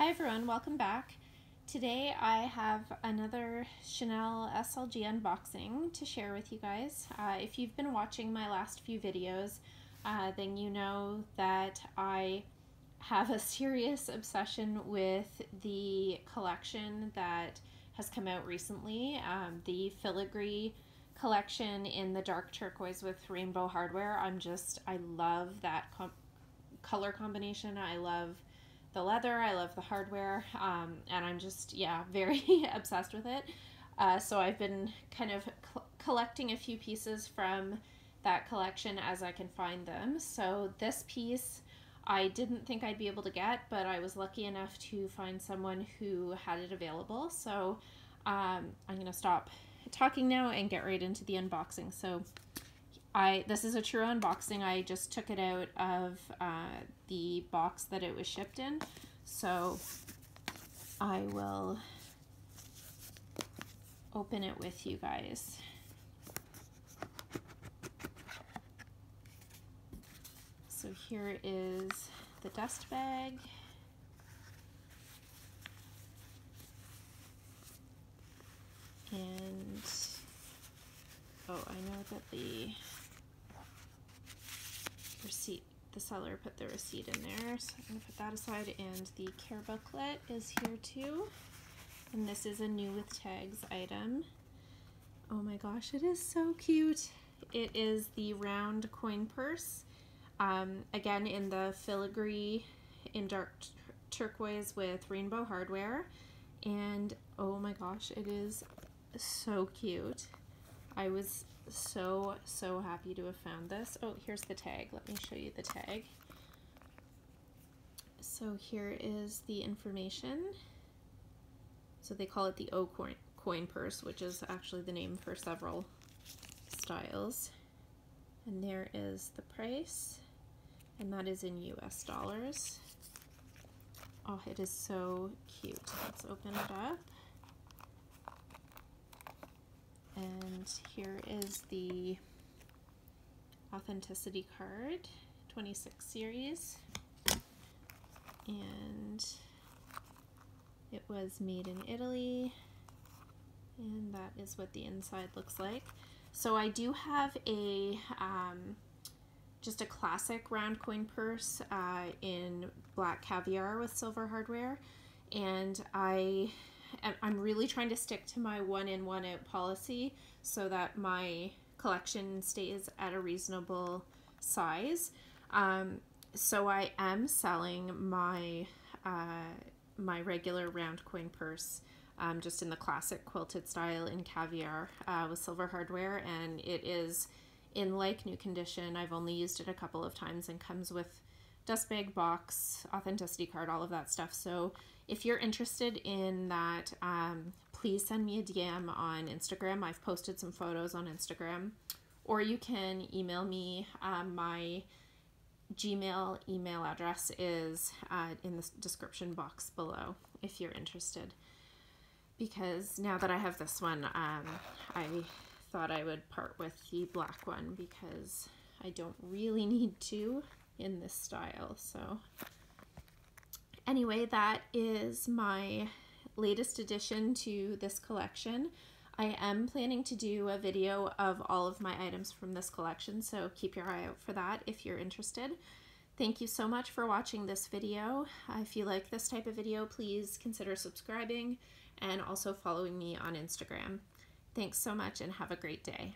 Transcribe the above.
Hi everyone, welcome back. Today I have another Chanel SLG unboxing to share with you guys. If you've been watching my last few videos, then you know that I have a serious obsession with the collection that has come out recently, the Filigree collection in the dark turquoise with rainbow hardware. I love that color combination. I love the leather, I love the hardware, and I'm just, very obsessed with it. So I've been kind of collecting a few pieces from that collection as I can find them. So this piece I didn't think I'd be able to get, but I was lucky enough to find someone who had it available. So I'm going to stop talking now and get right into the unboxing. So this is a true unboxing. I just took it out of the box that it was shipped in. So I will open it with you guys. So here is the dust bag. And, oh, I know that the seller put the receipt in there, so I'm going to put that aside, and the care booklet is here too, and this is a new with tags item. Oh my gosh, it is so cute. It is the round coin purse, again in the filigree in dark turquoise with rainbow hardware, and oh my gosh, it is so cute. I was so happy to have found this. Oh, here's the tag. Let me show you the tag. So here is the information. So they call it the O coin purse, which is actually the name for several styles. And there is the price, and that is in US dollars. Oh, it is so cute. Let's open it up. And here is the authenticity card, 26 series, and it was made in Italy, and that is what the inside looks like. So I do have a just a classic round coin purse in black caviar with silver hardware, and I'm really trying to stick to my one in, one out policy so that my collection stays at a reasonable size. So I am selling my my regular round coin purse just in the classic quilted style in caviar with silver hardware, and it is in like new condition. I've only used it a couple of times and comes with dust bag, box, authenticity card, all of that stuff. So if you're interested in that, please send me a DM on Instagram. I've posted some photos on Instagram, or you can email me. My Gmail email address is in the description box below if you're interested. Because now that I have this one, I thought I would part with the black one because I don't really need to in this style. So anyway, that is my latest addition to this collection. I am planning to do a video of all of my items from this collection, so keep your eye out for that if you're interested. Thank you so much for watching this video. If you like this type of video, please consider subscribing and also following me on Instagram. Thanks so much and have a great day.